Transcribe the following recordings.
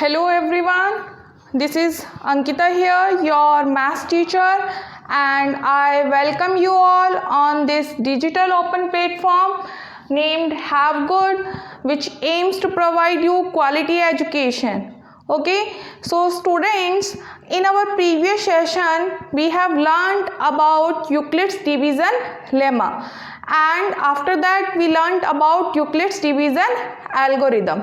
Hello everyone, this is Ankita here, your maths teacher, and I welcome you all on this digital open platform named Have Good, which aims to provide you quality education. Okay, so students, in our previous session we have learned about Euclid's division lemma, and after that we learned about Euclid's division algorithm.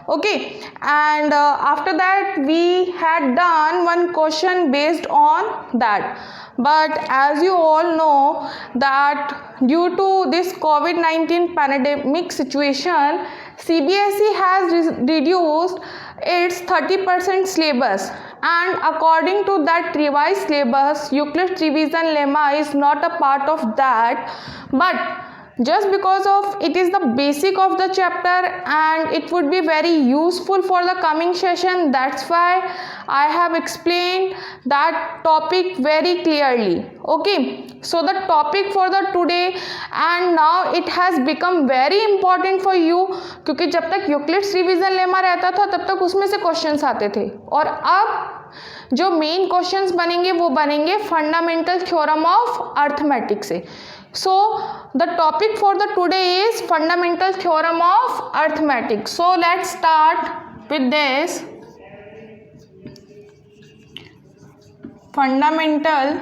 Okay, and after that we had done one question based on that. But as you all know that due to this COVID-19 pandemic situation, CBSE has reduced its 30% syllabus, and according to that revised syllabus, Euclid's division lemma is not a part of that. But just because of it is the basic of the chapter and it would be very useful for the coming session, that's why I have explained that topic very clearly. Okay, so the topic for the today, and now it has become very important for you, क्योंकि जब तक Euclid's division lemma रहता था तब तक उसमें से questions आते थे, और अब जो मेन क्वेश्चंस बनेंगे वो बनेंगे फंडामेंटल थ्योरम ऑफ अर्थमेटिक से. So the topic for the today is fundamental theorem of arithmetic. So let's start with this fundamental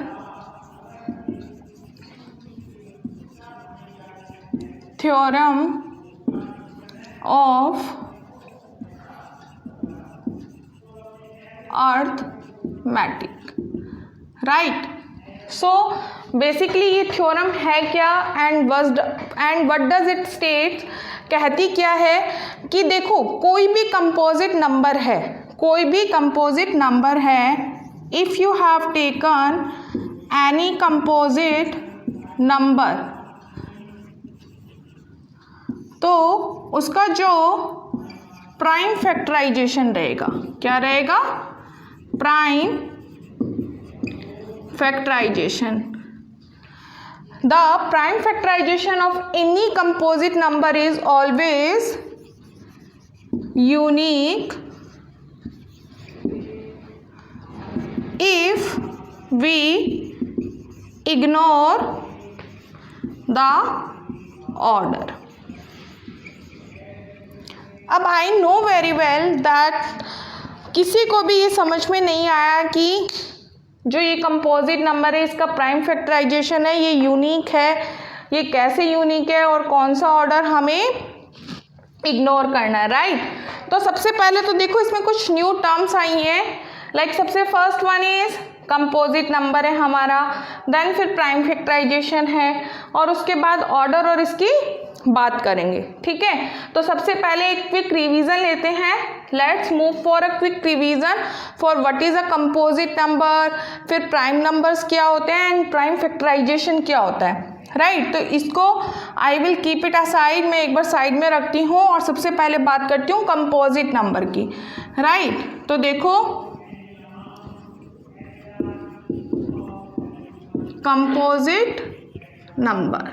theorem of arithmetic, right? So basically ये थ्योरम है क्या and what does it state, कहती क्या है कि देखो कोई भी कंपोजिट नंबर है, if you have taken any composite number, तो उसका जो प्राइम फैक्टराइजेशन रहेगा, क्या रहेगा, prime factorization. The prime factorization of any composite number is always unique if we ignore the order. अब I know very well that किसी को भी ये समझ में नहीं आया कि जो ये कंपोजिट नंबर है इसका प्राइम फैक्टराइजेशन है, ये यूनिक है, ये कैसे यूनिक है और कौन सा ऑर्डर हमें इग्नोर करना है, राइट. तो सबसे पहले तो देखो इसमें कुछ न्यू टर्म्स आई हैं, लाइक सबसे first one is composite number है हमारा, देन फिर प्राइम फैक्टराइजेशन है, और उसके बाद ऑर्डर और इसकी बात करेंगे. ठीक है, तो सबसे पहले एक क्विक रिवीजन लेते हैं. Let's move for a quick revision for what is a composite number, फिर प्राइम नंबर्स क्या होते हैं एंड प्राइम फैक्टराइजेशन क्या होता है, राइट. तो इसको I will keep it aside, मैं एक बार साइड में रखती हूँ और सबसे पहले बात करती हूँ कंपोजिट नंबर की, राइट. तो देखो कंपोजिट नंबर,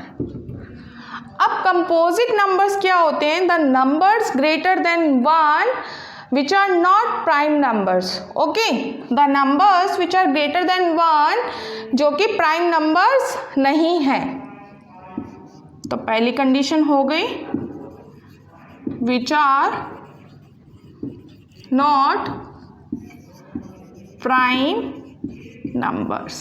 अब कंपोजिट नंबर्स क्या होते हैं, the numbers greater than 1 which are not prime numbers. Okay, the numbers which are greater than 1 जो कि प्राइम नंबर्स नहीं हैं. तो पहली कंडीशन हो गई which are not prime numbers.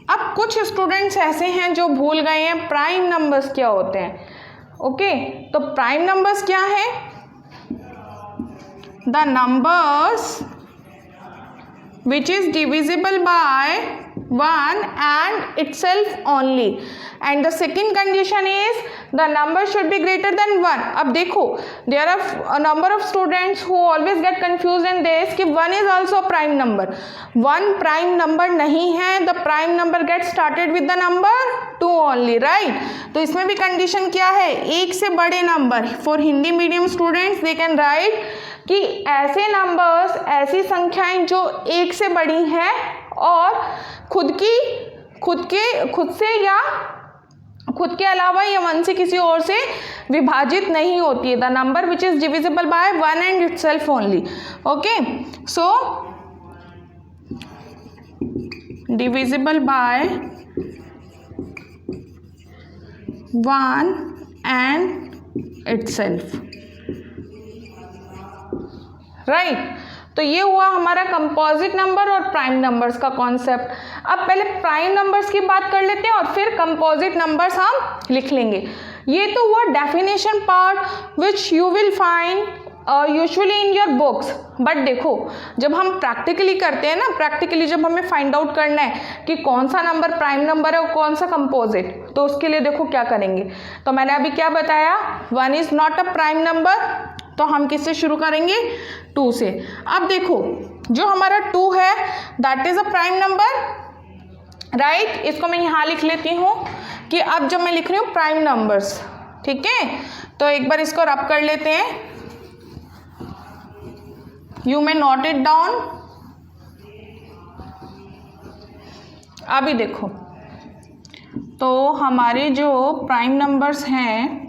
अब कुछ स्टूडेंट्स ऐसे हैं जो भूल गए हैं प्राइम नंबर्स क्या होते हैं. ओके, तो प्राइम नंबर्स क्या है, the numbers which is divisible by 1 and itself only, and the second condition is the number should be greater than 1. अब देखो there are a number of students who always get confused in this कि 1 is also a prime number. 1 prime number नहीं है, the prime number gets started with the number 2 only, right. तो इसमें भी condition क्या है, एक से बड़े number. For Hindi medium students they can write कि ऐसे नंबर्स, ऐसी संख्याएं जो एक से बड़ी हैं और खुद से या खुद के अलावा ये 1 से किसी और से विभाजित नहीं होती है। The number which is divisible bye 1 and itself only. Okay, so divisible by 1 and itself, right. तो ये हुआ हमारा कंपोजिट नंबर और प्राइम नंबर्स का कॉन्सेप्ट। अब पहले प्राइम नंबर्स की बात कर लेते हैं और फिर कंपोजिट नंबर्स हम लिख लेंगे। ये तो हुआ definition part which you will find usually in your books. But देखो, जब हम प्रैक्टिकली करते हैं ना, प्रैक्टिकली जब हमें फाइंड आउट करना है कि कौन सा नंबर प्राइम नंबर है और कौन सा कंपोजिट, तो उसके लिए देखो क्या करेंगे। तो मैंने अभी क्या बताया, 1 is not a prime number, तो हम किससे शुरू करेंगे, 2 से। अब देखो, जो हमारा 2 है that is a prime number, right. इसको मैं यहाँ लिख लेती हूँ कि अब जब मैं लिख रही हूँ प्राइम नंबर्स, ठीक है, तो एक बार इसको रब कर लेते हैं। You may note it down. अभी देखो, तो हमारे जो प्राइम नंबर्स हैं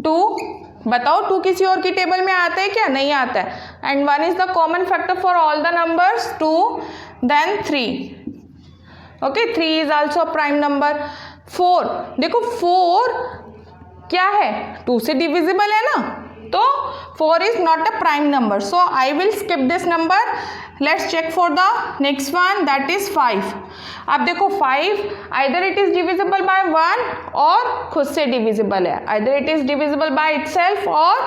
2, बताओ 2 किसी और की टेबल में आता है क्या, नहीं आता है। And 1 is the common factor for all the numbers 2, then 3। Okay, 3 is also a prime number. 4, देखो 4 क्या है, 2 से डिविजिबल है ना, तो 4 is not a prime number, so I will skip this number. Let's check for the next one, that is 5. अब देखो 5 either it is divisible by 1 और खुद से divisible है, either it is divisible by itself और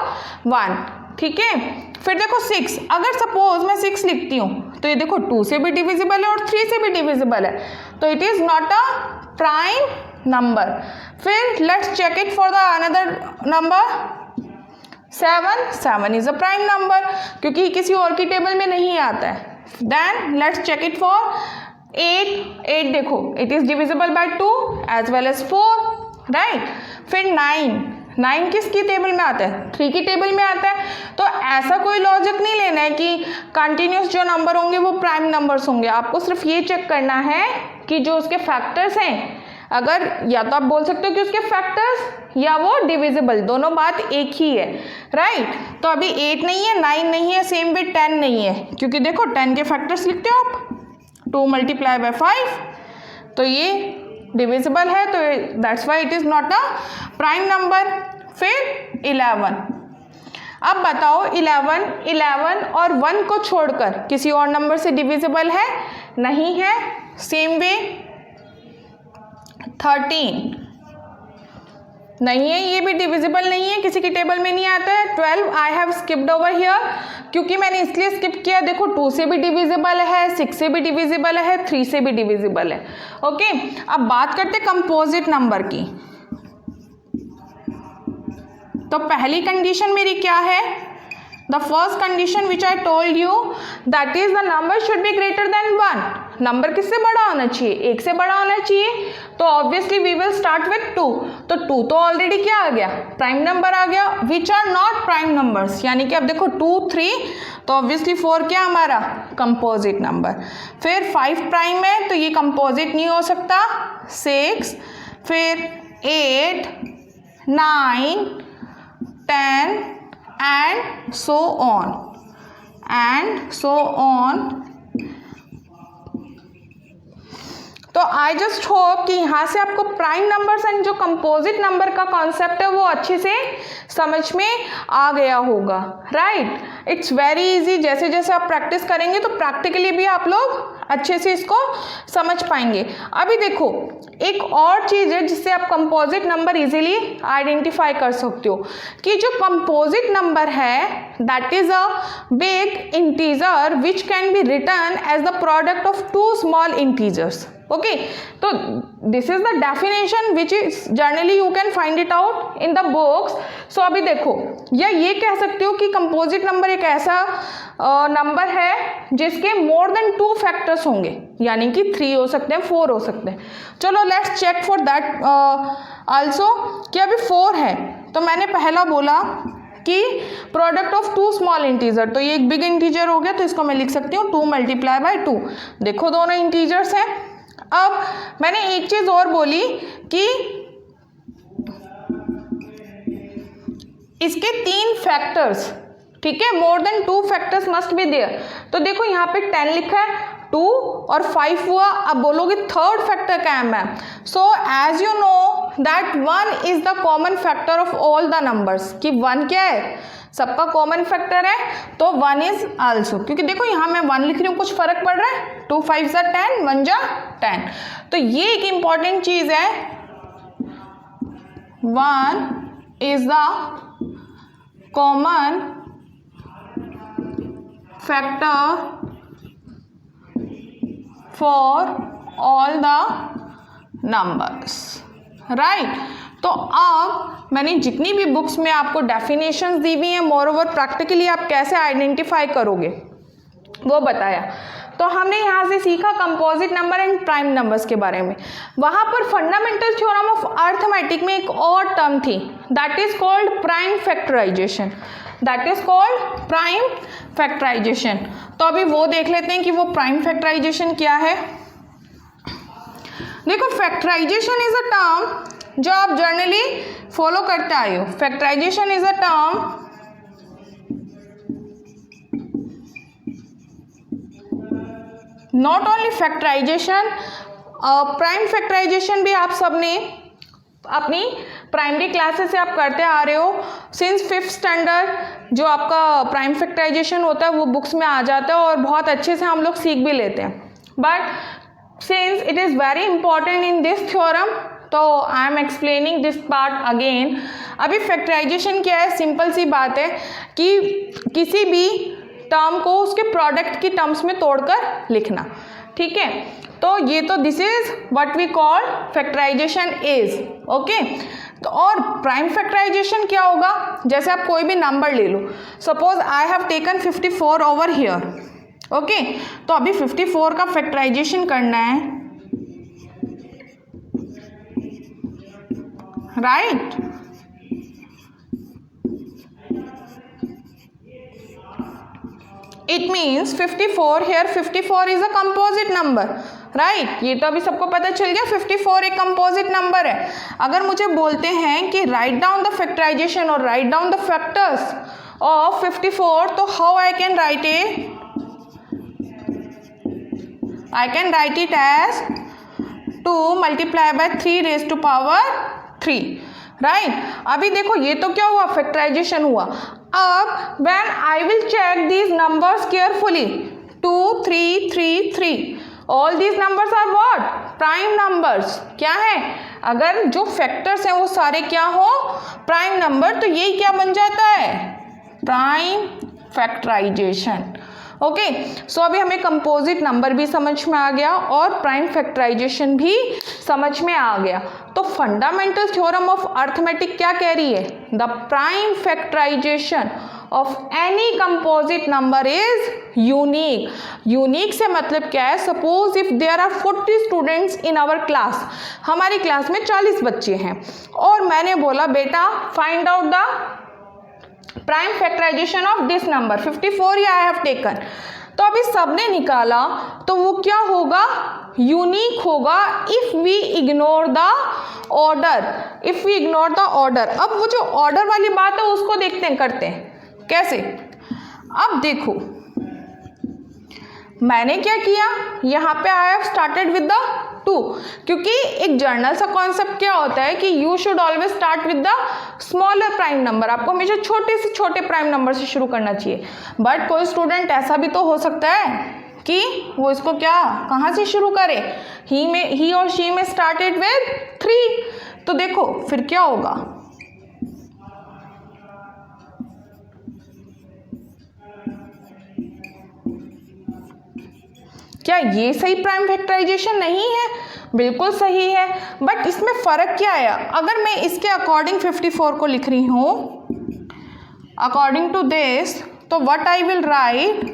1, ठीक है। फिर देखो 6, अगर सपोज मैं 6 लिखती हूँ तो ये देखो 2 से भी डिविजिबल है और 3 से भी डिविजिबल है, तो it is not a prime number. फिर let's check it for the another number 7 is a prime number, क्योंकि किसी और की टेबल में नहीं आता है। Then let's check it for 8 देखो it is divisible by 2 as well as 4, right. फिर 9 किसकी टेबल में आता है, 3 की टेबल में आता है। तो ऐसा कोई लॉजिक नहीं लेना है कि कंटिन्यूस जो नंबर होंगे वो प्राइम नंबर्स होंगे। आपको सिर्फ ये चेक करना है कि जो उसके फैक्टर्स हैं, अगर या तो आप बोल सकते हो कि उसके फैक्टर्स या वो डिविजिबल, दोनों बात एक ही है, राइट। तो अभी 8 नहीं है, 9 नहीं है, सेम वे 10 नहीं है, क्योंकि देखो 10 के फैक्टर्स लिखते हो आप, 2 मल्टीप्लाई बाय 5, तो ये डिविजिबल है, तो that's why it is not a prime number. फिर 11, अब बताओ 11 और 1 को छोड़कर किसी और नंबर से डिविजिबल है, नहीं है। सेम वे 13 नहीं है, ये भी डिविजिबल नहीं है, किसी की टेबल में नहीं आता है। 12 I have skipped over here, क्योंकि मैंने इसलिए स्किप किया, देखो 2 से भी डिविजिबल है, 6 से भी डिविजिबल है, 3 से भी डिविजिबल है। ओके, अब बात करते कंपोजिट नंबर की। तो पहली कंडीशन मेरी क्या है, the first condition which I told you that is the number should be greater than 1। Number किससे बड़ा होना चाहिए, 1 से बड़ा होना चाहिए। तो obviously we will start with 2, तो 2 तो ऑलरेडी क्या आ गया, प्राइम नंबर आ गया, which are not prime numbers, यानी कि अब देखो 2 3, तो ऑब्वियसली 4 क्या हमारा कंपोजिट नंबर। फिर 5 प्राइम है, तो ये कंपोजिट नहीं हो सकता। 6, फिर 8, 9, 10 and so on। तो आई जस्ट होप कि यहाँ से आपको प्राइम नंबर्स एंड जो कंपोजिट नंबर का कॉन्सेप्ट है वो अच्छे से समझ में आ गया होगा, राइट। इट्स वेरी इजी, जैसे जैसे आप प्रैक्टिस करेंगे तो प्रैक्टिकली भी आप लोग अच्छे से इसको समझ पाएंगे। अभी देखो एक और चीज़ है जिससे आप कंपोजिट नंबर इजीली आइडेंटिफाई कर सकते हो कि जो कंपोजिट नंबर है that is a big integer which can be written as the product of 2 small integers. Okay, तो this is the definition which is generally you can find it out in the books. So अभी देखो, या ये कह सकते हो कि composite number एक ऐसा नंबर है जिसके मोर देन 2 फैक्टर्स होंगे, यानी कि 3 हो सकते हैं, 4 हो सकते हैं। चलो let's check for that also कि अभी 4 है, तो मैंने पहला बोला कि प्रोडक्ट ऑफ 2 स्मॉल इंटीजर, तो ये एक बिग इंटीजर हो गया, तो इसको मैं लिख सकती हूँ 2 मल्टीप्लाई बाय 2। देखो दोनों इंटीजर्स हैं। अब मैंने एक चीज और बोली कि इसके 3 फैक्टर्स, ठीक है, more than 2 factors must be there. तो देखो यहाँ पे 10 लिखा है, 2 और 5 हुआ। अब बोलोगे थर्ड फैक्टर क्या है ma'am? So as you know that 1 is the common factor of all the numbers, कि 1 क्या है, सबका कॉमन फैक्टर है, तो 1 इज आल्सो। क्योंकि देखो यहाँ मैं 1 लिख रही हूँ, कुछ फर्क पड़ रहा है, 2 5 जा 10, 1 जा 10। तो ये एक इंपॉर्टेंट चीज है, 1 is the common factor for all the numbers, right. तो अब मैंने जितनी भी बुक्स में आपको डेफिनेशंस दी हुई हैं, मोर ओवर प्रैक्टिकली आप कैसे आइडेंटिफाई करोगे वो बताया। तो हमने यहाँ से सीखा composite number and prime numbers के बारे में। वहाँ पर फंडामेंटल थ्योरम ऑफ अर्थमेटिक में एक और टर्म थी, that is called prime factorisation, that is called prime factorisation. तो अभी वो देख लेते हैं कि वो प्राइम फैक्टराइजेशन क्या है। देखो फैक्टराइजेशन इज अ टर्म जो आप जर्नली फॉलो करते आए हो। Factorisation is a term not only factorisation, prime factorisation भी आप सबने अपनी प्राइमरी क्लासेस से आप करते आ रहे हो। सिंस 5th स्टैंडर्ड जो आपका प्राइम फैक्टराइजेशन होता है वो बुक्स में आ जाता है और बहुत अच्छे से हम लोग सीख भी लेते हैं। But since it is very important in this theorem, तो I am explaining this part again. अभी फैक्टराइजेशन क्या है, सिंपल सी बात है कि किसी भी टर्म को उसके प्रोडक्ट की टर्म्स में तोड़कर लिखना, ठीक है। तो ये तो this is what we call factorisation is, okay. तो और प्राइम फैक्टराइजेशन क्या होगा, जैसे आप कोई भी नंबर ले लो, suppose I have taken 54 over here, okay. तो अभी 54 का फैक्टराइजेशन करना है, right. It means 54 here, 54 is a composite number, right. ये तो अभी सबको पता चल गया 54 एक कंपोजिट नंबर है। अगर मुझे बोलते हैं कि राइट डाउन द फैक्टराइजेशन और write down the factors of 54, तो how I can write it, I can write it as 2 × 3 raised to power 3, right. अभी देखो ये तो क्या हुआ, फैक्टराइजेशन हुआ। अब when I will check these numbers carefully, 2 3 3 3, all these numbers are what, prime numbers. क्या है, अगर जो फैक्टर्स हैं वो सारे क्या हो, प्राइम नंबर, तो यही क्या बन जाता है, प्राइम फैक्टराइजेशन, ओके। सो अभी हमें कंपोजिट नंबर भी समझ में आ गया और प्राइम फैक्टराइजेशन भी समझ में आ गया। तो फंडामेंटल थ्योरम ऑफ अर्थमेटिक क्या कह रही है, the prime factorisation of any composite number is unique. Unique से मतलब क्या है, suppose if there are 40 students in our class, हमारी क्लास में 40 बच्चे हैं और मैंने बोला बेटा find out the prime factorisation of this number 54 या आई हैव टेकन। तो अभी सबने निकाला तो वो क्या होगा, यूनिक होगा if we ignore the order, if we ignore the order. अब वो जो ऑर्डर वाली बात है उसको देखते हैं, करते हैं कैसे। अब देखो मैंने क्या किया, यहाँ पे I have started with the 2, क्योंकि एक जर्नल सा कॉन्सेप्ट क्या होता है कि you should always start with the smaller prime number, आपको हमेशा छोटे से छोटे प्राइम नंबर से शुरू करना चाहिए। बट कोई स्टूडेंट ऐसा भी तो हो सकता है कि वो इसको क्या, कहाँ से शुरू करे, ही और शी में स्टार्टेड विद 3। तो देखो फिर क्या होगा, क्या ये सही प्राइम फैक्टराइजेशन नहीं है, बिल्कुल सही है। बट इसमें फ़र्क क्या है, अगर मैं इसके अकॉर्डिंग 54 को लिख रही हूँ अकॉर्डिंग टू दिस, तो व्हाट आई विल राइट,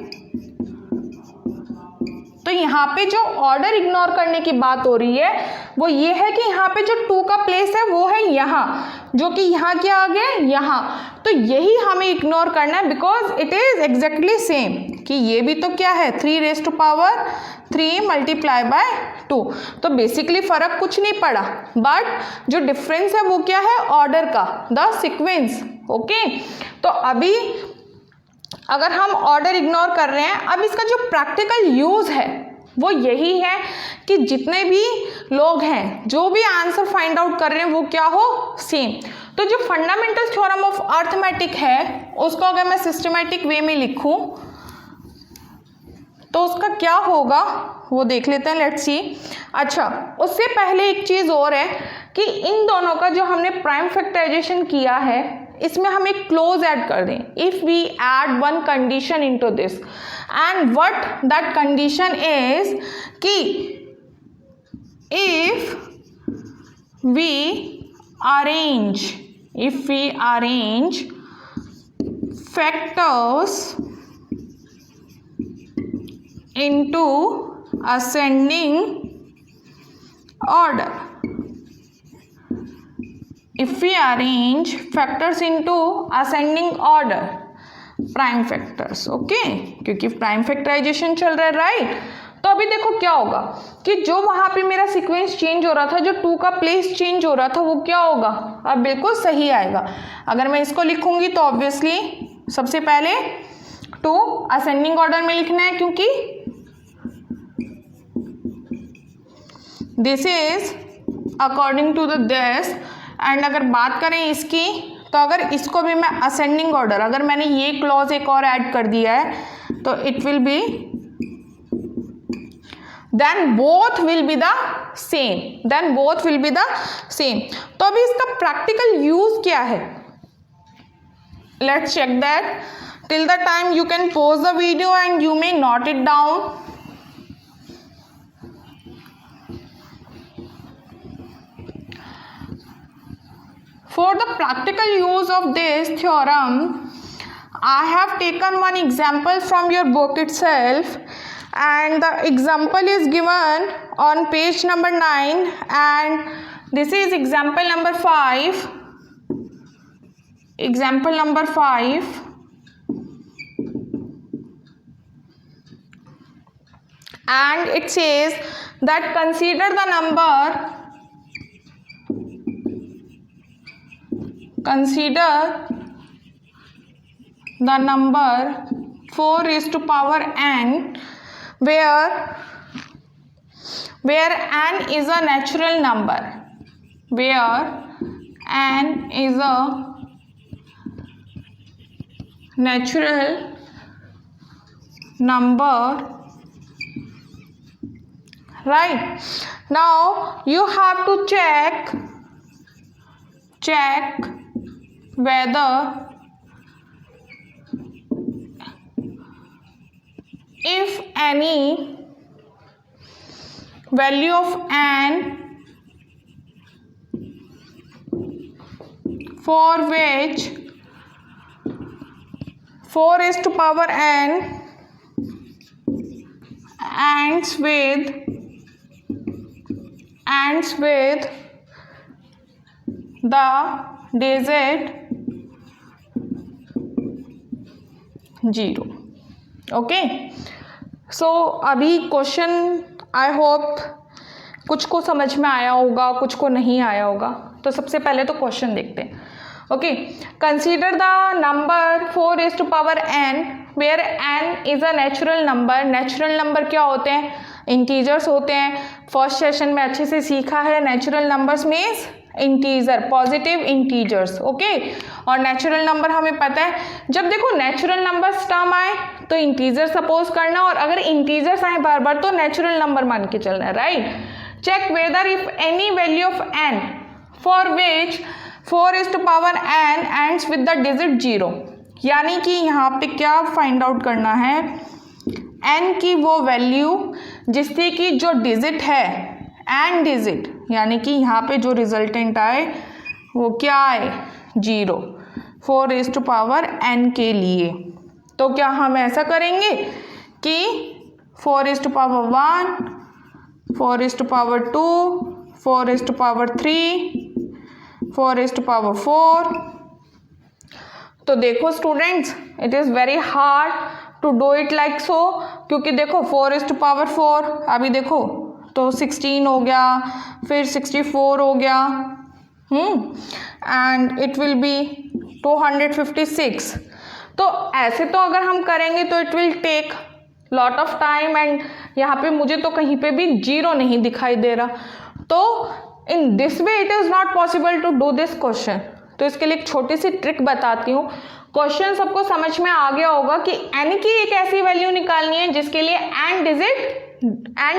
तो यहाँ पे जो ऑर्डर इग्नोर करने की बात हो रही है वो ये है कि यहाँ पे जो 2 का प्लेस है वो है यहाँ, जो कि यहाँ क्या आ गया, यहाँ। तो यही हमें इग्नोर करना है because it is exactly same, कि ये भी तो क्या है 3 raised to power 3 multiply by 2। तो बेसिकली फ़र्क कुछ नहीं पड़ा, बट जो डिफरेंस है वो क्या है, ऑर्डर का, द सीक्वेंस। ओके, तो अभी अगर हम ऑर्डर इग्नोर कर रहे हैं, अब इसका जो प्रैक्टिकल यूज़ है वो यही है कि जितने भी लोग हैं जो भी आंसर फाइंड आउट कर रहे हैं वो क्या हो, सेम। तो जो फंडामेंटल थ्योरम ऑफ अर्थमेटिक है उसको अगर मैं सिस्टमैटिक वे में लिखूं तो उसका क्या होगा वो देख लेते हैं, लेट्स सी। अच्छा, उससे पहले एक चीज़ और है कि इन दोनों का जो हमने प्राइम फैक्टराइजेशन किया है इसमें हम एक क्लोज ऐड कर दें, if we add one condition into this, and what that condition is कि if we arrange factors into ascending order, if we arrange factors into ascending order, prime factors, okay, क्योंकि prime factorisation चल रहा है, right. तो अभी देखो क्या होगा कि जो वहां पे मेरा सीक्वेंस चेंज हो रहा था, जो 2 का प्लेस चेंज हो रहा था, वो क्या होगा, अब बिल्कुल सही आएगा। अगर मैं इसको लिखूंगी तो ऑब्वियसली सबसे पहले 2 असेंडिंग ऑर्डर में लिखना है, क्योंकि this is according to the this. And अगर बात करें इसकी, तो अगर इसको भी मैं असेंडिंग ऑर्डर, अगर मैंने ये क्लॉज एक और ऐड कर दिया है तो it will be, then both will be the same, तो अभी इसका प्रैक्टिकल यूज क्या है, let's check that. Till the time you can pause the video and you may note it down. For the practical use of this theorem, I have taken one example from your book itself, and the example is given on page number 9, and this is example number 5. Example number 5. And it says that consider the number 4 raised to power n, where n is a natural number, right? Now you have to check whether if any value of n for which 4 raised to power n ends with the digit 0। Okay, सो अभी question I hope कुछ को समझ में आया होगा, कुछ को नहीं आया होगा। तो सबसे पहले तो क्वेश्चन देखते हैं। Okay, consider the number 4 raised to power n where n is a natural number. Natural number क्या होते हैं, इंटीजर्स होते हैं। फर्स्ट सेशन में अच्छे से सीखा है, natural numbers means integer, positive integers, okay. और नेचुरल नंबर हमें पता है, जब देखो नेचुरल नंबर्स टर्म आए तो इंटीजर सपोज करना, और अगर इंटीजर्स आए बार बार तो नेचुरल नंबर मान के चलना है, right. Check whether if any value of n for which 4 raised to power n ends with the digit 0, यानी कि यहाँ पे क्या फाइंड आउट करना है, n की वो वैल्यू जिससे कि जो डिजिट है n डिजिट, यानी कि यहाँ पे जो रिजल्टेंट आए वो क्या आए, 0, 4 raised to power n के लिए। तो क्या हम ऐसा करेंगे कि 4 raised to power 1, 4 raised to power 2, 4 raised to power 3, 4 raised to power 4। तो देखो students, it is very hard to do it like so, क्योंकि देखो 4⁴ अभी देखो तो 16 हो गया, फिर 64 हो गया, एंड इट विल बी 256। तो ऐसे तो अगर हम करेंगे तो it will take lot of time, and यहाँ पे मुझे तो कहीं पे भी 0 नहीं दिखाई दे रहा, तो in this way it is not possible to do this question. तो इसके लिए एक छोटी सी ट्रिक बताती हूँ। क्वेश्चन सबको समझ में आ गया होगा कि n की एक ऐसी वैल्यू निकालनी है जिसके लिए एंड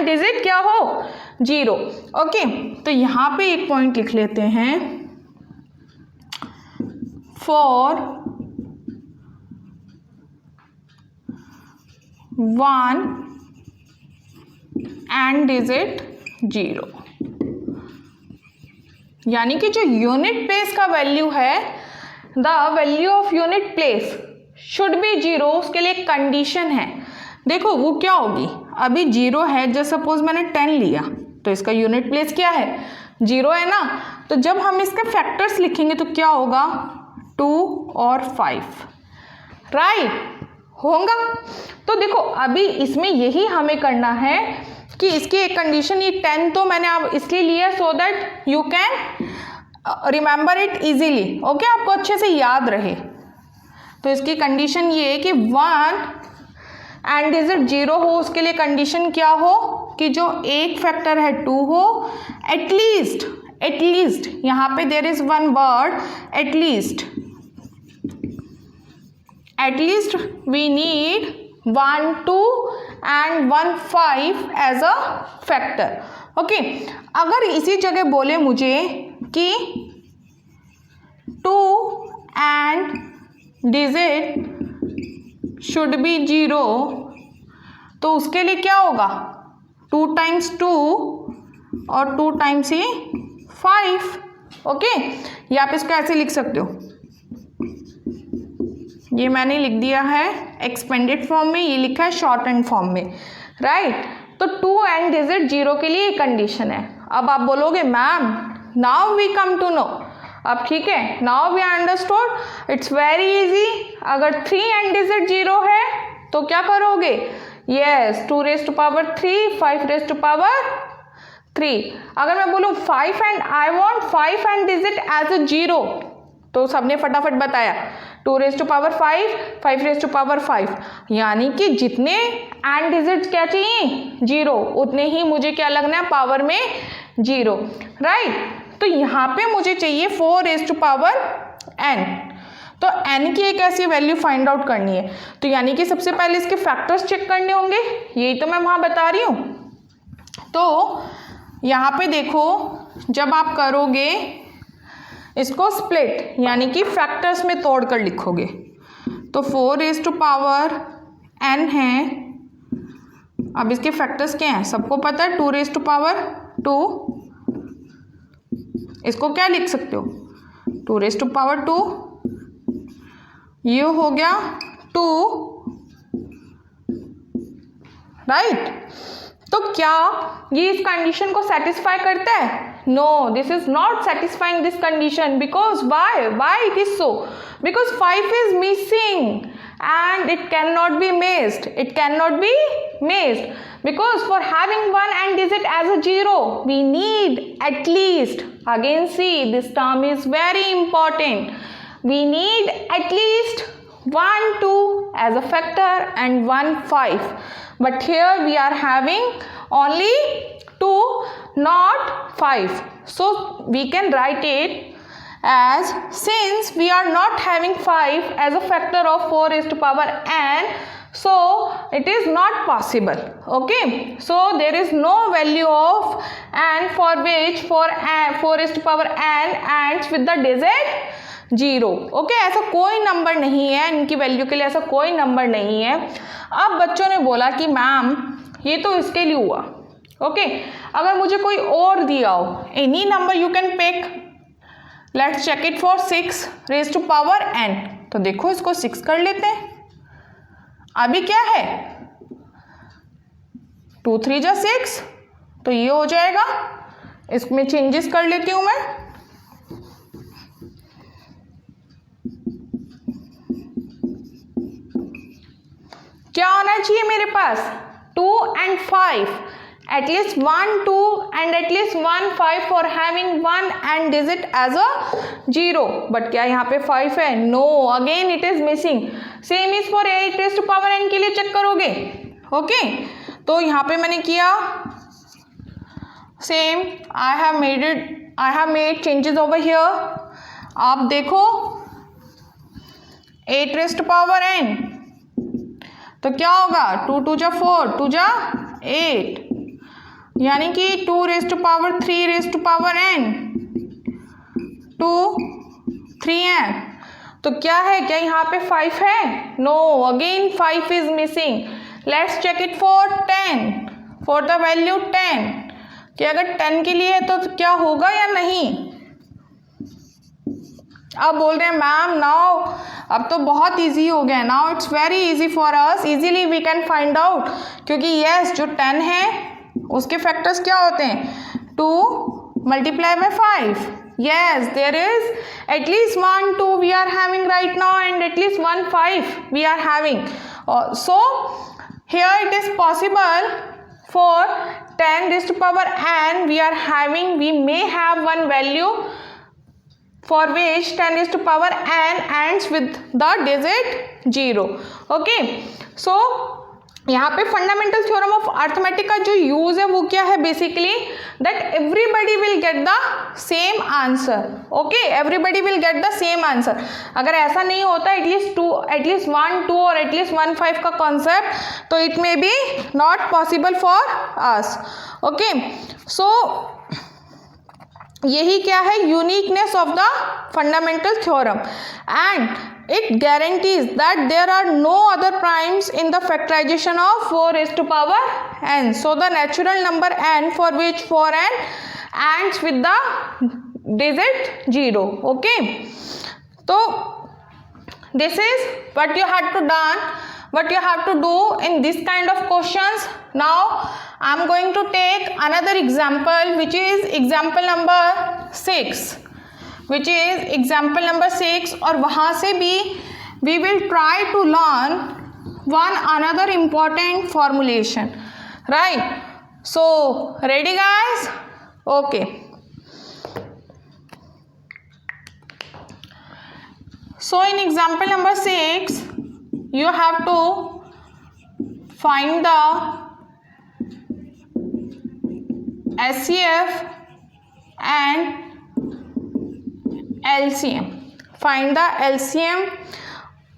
डिजिट क्या हो, 0। ओके, तो यहाँ पे एक पॉइंट लिख लेते हैं, फॉर 1 एंड डिजिट 0, यानी कि जो यूनिट प्लेस का वैल्यू है, the value of unit place should be 0, उसके लिए एक कंडीशन है। देखो वो क्या होगी, अभी 0 है, जैसे सपोज मैंने 10 लिया तो इसका यूनिट प्लेस क्या है, 0 है ना। तो जब हम इसके फैक्टर्स लिखेंगे तो क्या होगा, 2 और 5, राइट होगा। तो देखो अभी इसमें यही हमें करना है कि इसकी एक कंडीशन, ये 10 तो मैंने अब इसलिए लिया so that you can remember it easily, okay, आपको अच्छे से याद रहे। तो इसकी कंडीशन ये है कि 1 एंड डिजिट 0 हो, उसके लिए कंडीशन क्या हो कि जो एक फैक्टर है 2 हो, एटलीस्ट यहाँ पे there is one word, at least we need 1 2 and 1 5 as a factor. Okay, अगर इसी जगह बोले मुझे कि 2 एंड डिजिट शुड बी 0, तो उसके लिए क्या होगा, 2 टाइम्स 2 और 2 टाइम्स 5। ओके, या आप इसको ऐसे लिख सकते हो, ये मैंने लिख दिया है एक्सपेंडेड फॉर्म में, ये लिखा है शॉर्ट एंड फॉर्म में, राइट। तो 2 एंड डिजिट 0 के लिए कंडीशन है। अब आप बोलोगे ma'am now we come to know, अब ठीक है, now we understood, it's very easy. अगर 3 एंड डिजिट 0 है तो क्या करोगे, यस 2⁻3 5⁻3। अगर मैं बोलूँ 5 end I want 5 end digit as a 0, तो सबने फटाफट बताया 2⁵5 5⁵5, यानी कि जितने एंड डिजिट क्या चाहिए, 0, उतने ही मुझे क्या लगना है, पावर में 0, राइट। तो यहाँ पे मुझे चाहिए 4⁻n, तो n की एक ऐसी वैल्यू फाइंड आउट करनी है। तो यानी कि सबसे पहले इसके फैक्टर्स चेक करने होंगे, यही तो मैं वहाँ बता रही हूँ। तो यहाँ पे देखो, जब आप करोगे इसको स्प्लिट, यानी कि फैक्टर्स में तोड़ कर लिखोगे, तो 4⁻n है। अब इसके फैक्टर्स क्या हैं, सबको पता है, 2⁻2, इसको क्या लिख सकते हो, 2⁻2, ये हो गया 2, राइट। तो क्या ये इस कंडीशन को सेटिस्फाई करता है, no, this is not satisfying this condition, because why it is so, because 5 is missing and it cannot be missed, because for having one and digit as a 0 we need at least, again see this term is very important, we need at least 1 2 as a factor and 1 5, but here we are having only 2 not 5, so we can write it as, since we are not having 5 as a factor of 4⁻n, so it is not possible, okay, so there is no value of n for which 4⁻n ends with the digit 0, okay, ऐसा कोई number नहीं है, इनकी value के लिए ऐसा कोई number नहीं है। अब बच्चों ने बोला कि मैम ये तो इसके लिए हुआ, ओके, अगर मुझे कोई और दिया हो, any number you can pick, let's check it for 6⁻n, तो देखो इसको 6 कर लेते हैं। अभी क्या है, 2 3 जा 6, तो ये हो जाएगा, इसमें चेंजेस कर लेती हूँ मैं, होना चाहिए मेरे पास 2 and 5, at least 1 2 and at least 1 5 for having 1 and digit as a 0, but क्या यहाँ पे 5 है? No, again it is missing. Same is for 8 raised to power n के लिए चेक करोगे. ओके तो यहाँ पे मैंने किया same, I have made changes over here. आप देखो 8 raised to power n तो क्या होगा 2 2 जा 4 2 जा 8, यानी कि 2 raised to power 3 raised to power n 2 3n. तो क्या है, क्या यहाँ पे 5 है? No, again 5 is missing. Let's check it for 10, for the value 10 कि अगर 10 के लिए है तो क्या होगा या नहीं. अब बोल रहे हैं मैम नाउ अब तो बहुत इजी हो गया, now it's very easy for us, easily we can find out. क्योंकि यस जो 10 है उसके फैक्टर्स क्या होते हैं 2 multiply by 5. Yes, there is at least 1 2 we are having right now and at least 1 5 we are having. So here it is possible for 10 raised to power n we may have one value for which 10 raised to power n ends with the digit 0. Okay, so यहाँ पे fundamental theorem of arithmetic का जो use है वो क्या है basically that everybody will get the same answer. Okay, everybody will get the same answer. अगर ऐसा नहीं होता एटलीस्ट 1 2 और एटलीस्ट 1 5 का कॉन्सेप्ट तो it may be not possible for us. Okay, so यही क्या है uniqueness of the fundamental theorem and it guarantees that there are no other primes in the factorization of 4 raised to power n. So the natural number n for which 4n ends with the digit 0. Okay, so this is what you have to do in this kind of questions. Now I am going to take another example which is example number 6 और वहाँ से भी we will try to learn one another important formulation, right? So ready guys? Okay, so in example number 6 you have to find the SCF and LCM. Find the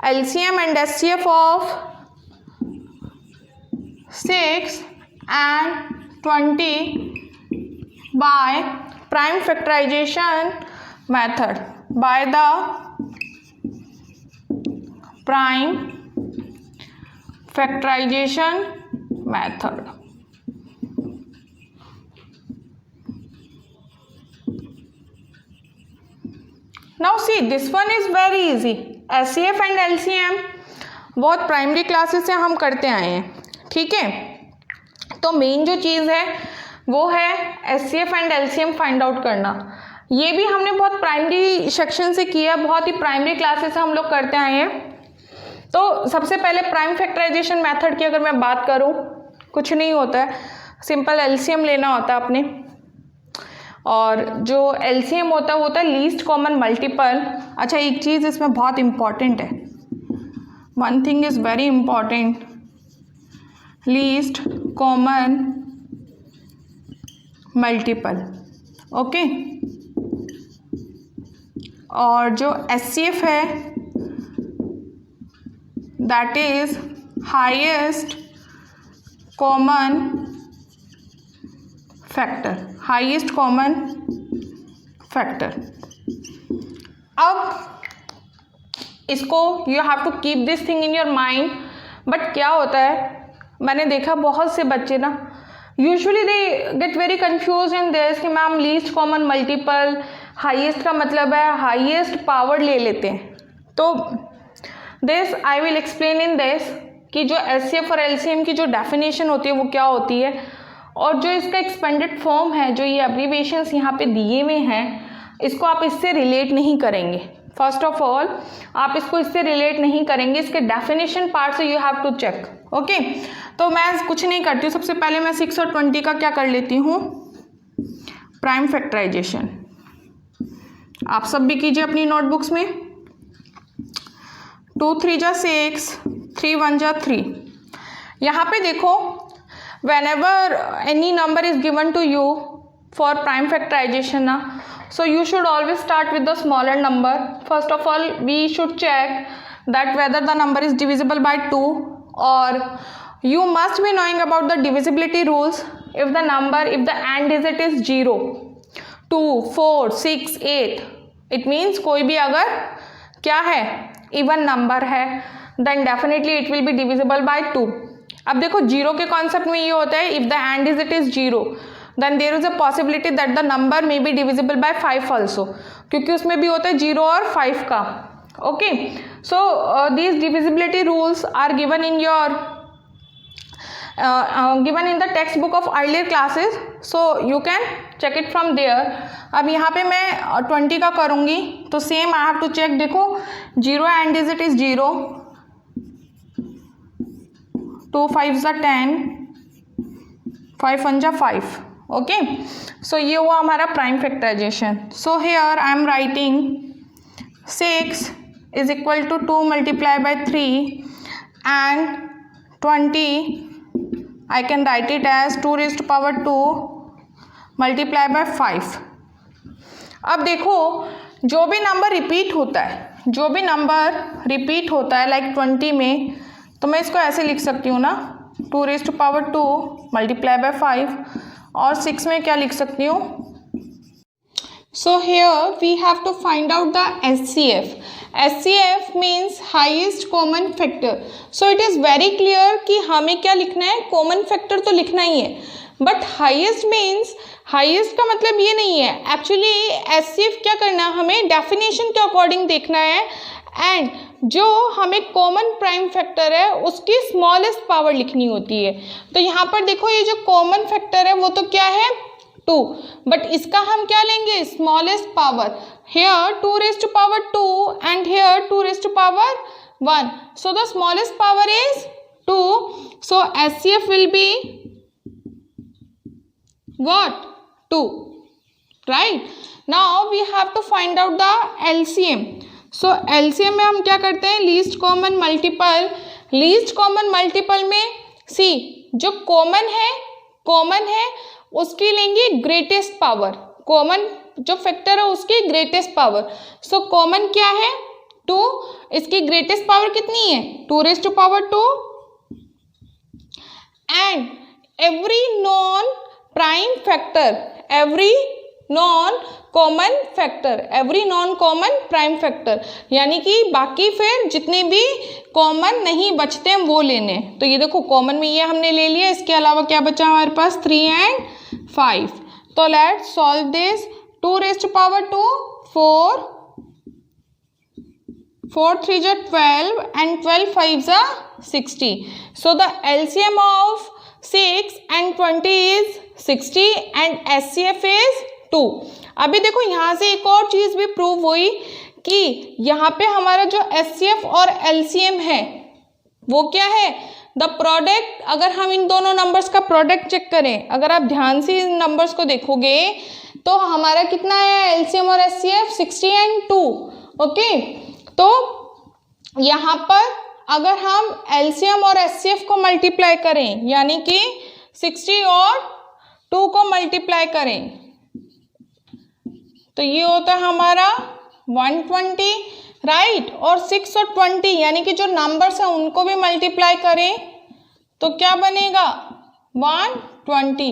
LCM and SCF of 6 and 20 by prime factorization method. By the prime factorization method. Now see this one is very easy. SCF and LCM बहुत primary classes से हम करते आए हैं, ठीक है. तो main जो चीज़ है वो है SCF and LCM find out करना. ये भी हमने बहुत प्राइमरी सेक्शन से किया, बहुत ही प्राइमरी क्लासेस से हम लोग करते आए हैं. तो सबसे पहले प्राइम फैक्टराइजेशन मेथड की अगर मैं बात करूँ, कुछ नहीं होता है, सिंपल LCM लेना होता है आपने, और जो LCM होता है वो होता है लीस्ट कॉमन मल्टीपल. अच्छा, एक चीज़ इसमें बहुत इम्पॉर्टेंट है, one thing is very important, least common multiple. Okay, और जो SCF है that is highest common factor, highest common factor. अब इसको you have to keep this thing in your mind. But क्या होता है, मैंने देखा बहुत से बच्चे ना usually they get very confuse in this कि ma'am least common multiple, highest का मतलब है हाईएस्ट पावर ले लेते हैं. तो this I will explain in this कि जो SCF और LCM की जो डेफिनेशन होती है वो क्या होती है, और जो इसका एक्सपेंडेड फॉर्म है, जो ये एब्रीविएशंस यहाँ पे दिए हुए हैं, इसको आप इससे रिलेट नहीं करेंगे, फर्स्ट ऑफ ऑल आप इसको इससे रिलेट नहीं करेंगे, इसके डेफिनेशन पार्ट से you have to check. Okay, तो मैं कुछ नहीं करती हूँ, सबसे पहले मैं 6 और 20 का क्या कर लेती हूँ, प्राइम फैक्टराइजेशन। आप सब भी कीजिए अपनी नोटबुक्स में। 2 3 जा 6, 3 1 जा 3। यहाँ पे देखो, whenever any number is given to you for prime factorization na, so you should always start with the smaller number. First of all we should check that whether the number is divisible by 2, or you must be knowing about the divisibility rules. If the AND digit is 0, 2 4 6 8, it means कोई भी अगर क्या है even number है, then definitely it will be divisible by 2. अब देखो zero के concept में ये होता है, if the end digit is zero then there is a possibility that the number may be divisible by 5 also, क्योंकि उसमें भी होता है 0 और 5 का। Okay, so these divisibility rules are given in your given in the text book of earlier classes, so you can check it from there. अब यहाँ पे मैं 20 का करूँगी तो same I have to check. देखो, जीरो एंड डिजिट इज 0, 2 5 जा 10, 5 1 जा 5। ओके, सो ये हुआ हमारा prime factorization. So here I am writing 6 is equal to 2 multiply by 3 and 20 I can write it as 2 raised to power 2 multiply by 5। अब देखो, जो भी नंबर रिपीट होता है लाइक 20 में, तो मैं इसको ऐसे लिख सकती हूँ ना, 2 raised to power 2 multiply by 5, और 6 में क्या लिख सकती हूँ। So here we have to find out the HCF. HCF means highest common factor. So it is very clear कि हमें क्या लिखना है, कॉमन फैक्टर तो लिखना ही है, बट हाईएस्ट मीन्स हाईएस्ट का मतलब ये नहीं है। एक्चुअली HCF क्या करना है, हमें डेफिनेशन के अकॉर्डिंग देखना है, एंड जो हमें कॉमन प्राइम फैक्टर है उसकी स्मॉलेस्ट पावर लिखनी होती है। तो यहाँ पर देखो, ये जो कॉमन फैक्टर है वो तो क्या है 2, बट इसका हम क्या लेंगे, smallest power. Here 2 raised to power 2 and here 2 raised to power 1, so the smallest power is 2, so HCF will be what, 2, right? Now we have to find out the LCM. So LCM में हम क्या करते हैं, least common multiple. Least common multiple में सी जो common है उसकी लेंगे ग्रेटेस्ट पावर, कॉमन जो फैक्टर है उसकी ग्रेटेस्ट पावर। सो कॉमन क्या है 2, इसकी ग्रेटेस्ट पावर कितनी है 2 raised to power 2, and every non prime factor, every non common prime factor, यानी कि बाकी फिर जितने भी कॉमन नहीं बचते हैं वो लेने। तो ये देखो, कॉमन में ये हमने ले लिया, इसके अलावा क्या बचा हमारे पास 3 and 5। तो let's solve this. 2 raised to power 2 4, 4 3 जा 12 and 12 5 जा 60। So the LCM of 6 and 20 is 60 and HCF is 2। अभी देखो, यहाँ से एक और चीज़ भी प्रूव हुई कि यहाँ पे हमारा जो HCF और LCM है वो क्या है, द प्रोडक्ट। अगर हम इन दोनों नंबर्स का प्रोडक्ट चेक करें, अगर आप ध्यान से इन नंबर्स को देखोगे तो हमारा कितना है LCM और HCF 60 and 2। ओके, तो यहाँ पर अगर हम LCM और HCF को मल्टीप्लाई करें, यानी कि 60 और 2 को मल्टीप्लाई करें, तो ये होता है हमारा 120, राइट। और 6 और 20 यानी कि जो नंबर्स हैं उनको भी मल्टीप्लाई करें तो क्या बनेगा 120।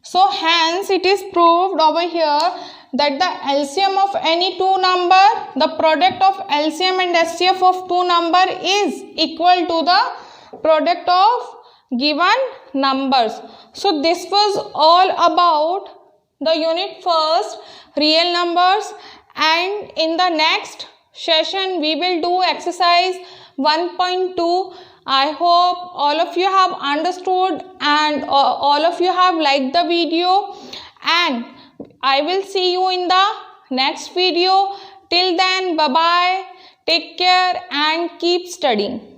So hence it is proved over here that the LCM of any two number, the product of LCM and HCF of two number is equal to the product of given numbers. So this was all about the unit first, real numbers, and in the next session we will do exercise 1.2. I hope all of you have understood and all of you have liked the video, and I will see you in the next video. Till then, bye bye. Take care and keep studying.